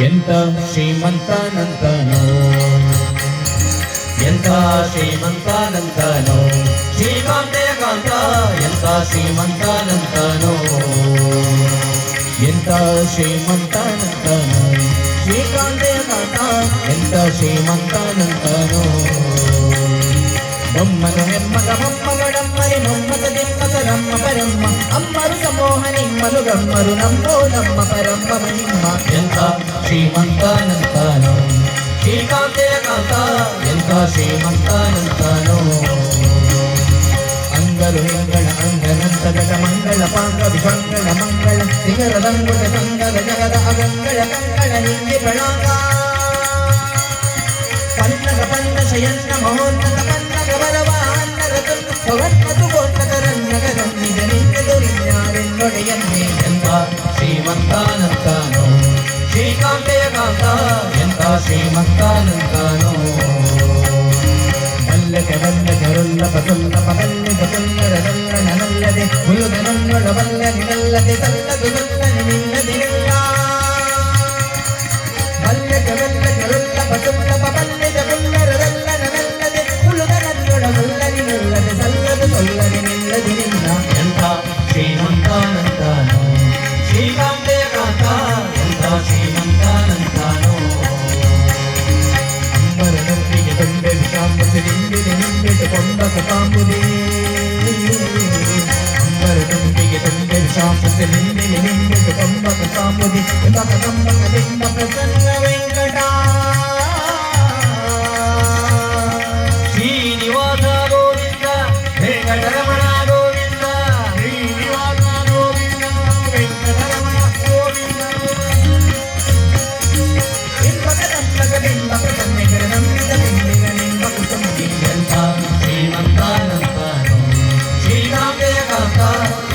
ಎಂತ ಶ್ರೀಮಂತನಂತನೋ ಎಂತ ಶ್ರೀಮಂತನಂತನೋ ಶ್ರೀಕಾಂತೆಯ ಕಾಂತ ಎಂತ ಶ್ರೀಮಂತನಂತನೋ ಎಂತ ಶ್ರೀಮಂತನಂತನೋ ಶ್ರೀಕಾಂತೆಯ ಕಾಂತ ಎಂತ ಶ್ರೀಮಂತನಂತನೋ ಬೊಮ್ಮನು ಹೆಮ್ಮಗ ಮೊಮ್ಮಗಳಮ್ಮರಿ ಮೊಮ್ಮದ ದಿಮ್ಮದ ರಮ್ಮ ಪರಮ್ಮ ಅಮ್ಮರು ಸಮೋಹನಿಮ್ಮಲು ಗಮ್ಮರು ನಮ್ಮೋ ನಮ್ಮ ಪರಮ್ಮ ಮಹಿಮ್ಮ ಎಂತ ಶ್ರೀಮಂತನಂತನೋ ಶ್ರೀಕಾಂತೆಯ ಕಾಂತ ಎಂತ ಶ್ರೀಮಂತನಂತನೋ ಅಂಗರು ಹೆಂಗಳ ಅಂಗನಂತ ಗಡ ಮಂಗಳ ಪಾಂಗ ವಿಷಂಗಳ ಮಂಗಳ ಸಿಗರದಂಗುಳ ಸಂಗದ ಜಗದ ಅಗಂಗಳ ಕಂಗಳ ಹಿಂಗೆ ಬೆಳಾಗ ಪನ್ನಗ ಪನ್ನ ಶಯನ್ನ ಮಹೋನ್ನತ ಪನ್ನಗ ಬರವ ಅನ್ನಗ ತುನ್ನ ಸವನ್ನತು ಗೋನ್ನಗರನ್ನಗರನ್ನಿಜ ನಿನ್ನೆದುರಿನ್ಯಾರೆನ್ನೊಡೆಯನ್ನೇ ಎಂತ ಶ್ರೀಮಂತನಂತನೋ ಶ್ರೀಕಾಂತೆಯ ಕಾಂತ ಎಂತ ಶ್ರೀಮಂತನಂತನೋ ಮಲ್ಲಕ ಬಲ್ಲಗರುಲ್ಲ ಪಸುಲ್ಲ ಪಗಲ್ಲಿದ ಸುಂದರದಲ್ಲ ನನಲ್ಲದೆ ಮುಳುಗನನ್ನೊಳ ಬಲ್ಲನಿನಲ್ಲದೆ ಸಲ್ಲದು ಸಲ್ಲನಿ ನಿನ್ನದಿಲ್ಲ ಮಲ್ಲಕ ಬಲ್ಲಗರುಲ್ಲ ಪಸುಲ್ಲ ಪಗಲ್ಲಿದ ಸುಂದರದಲ್ಲ ನನಲ್ಲದೆ ಮುಳುಗನನ್ನೊಳ ಬಲ್ಲನಿನಲ್ಲದೆ ಸಲ್ಲದು ಸಲ್ಲನಿ ನಿನ್ನದಿಲ್ಲ ಎಂತ ಶ್ರೀಮಂತನಂತನೋ ಶ್ರೀಕಾಂತೆಯ ಕಾಂತ ಎಂತ ಶ್ರೀಮಂತನಂತನೋ ಅಂಬರನೊಂದಿಗೆ ಕೊಂಡೆ ವಿಷಾಂಬಸಿ ನಿಂದಿದೆ ನಿಂಬಿಟ್ಟುಕೊಂಡ ಕಾಂಬುದೇ ಅಂಬರನೊಂದಿಗೆ ಕೊಂಡೆ ವಿಷಾಂಬಸಿ ನಿಂದಿದೆ ನಿಂಬಿಟ್ಟುಕೊಂಡ ಕಾಂಬುದಿ ಎಂಬಕ ಕಂಬಕದಿಂದ ಪ್ರಸನ್ನ ವೆಂಕಟ ಶ್ರೀನಿವಾಸ ಗೋವಿಂದ ವೆಂಕಟರಮಣ ಗೋವಿಂದ ಶ್ರೀನಿವಾಸ ಗೋವಿಂದ ವೆಂಕಟರಮಣ ಗೋವಿಂದ ಎಂಬಕ ಕಂಬಕದಿಂದ ಪ್ರಸನ್ನೆಗರ ನಂಬಿದ ಬಿಂದಿಗ ನಿಂಬ ಕುಟುಂಬಿ ಎಂತ ಶ್ರೀಮಂತನಂತನೋ ಶ್ರೀಕಾಂತೆಯ ಕಾಂತ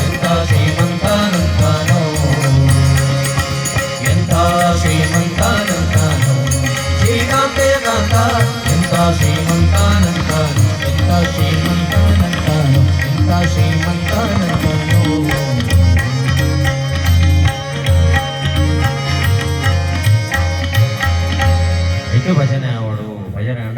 ಎಂತ ಶ್ರೀಮಂತನಂತನೋ ಎಂತ ಶ್ರೀಮಂತನಂತನೋ ಶ್ರೀಕಾಂತೆಯ ಕಾಂತ ಎಂತ ಶ್ರೀಮಂತನಂತನೋ ಎಂತ ಶ್ರೀಮಂತನಂತನೋ ಎಂತ ಶ್ರೀಮಂತನಂತನೋ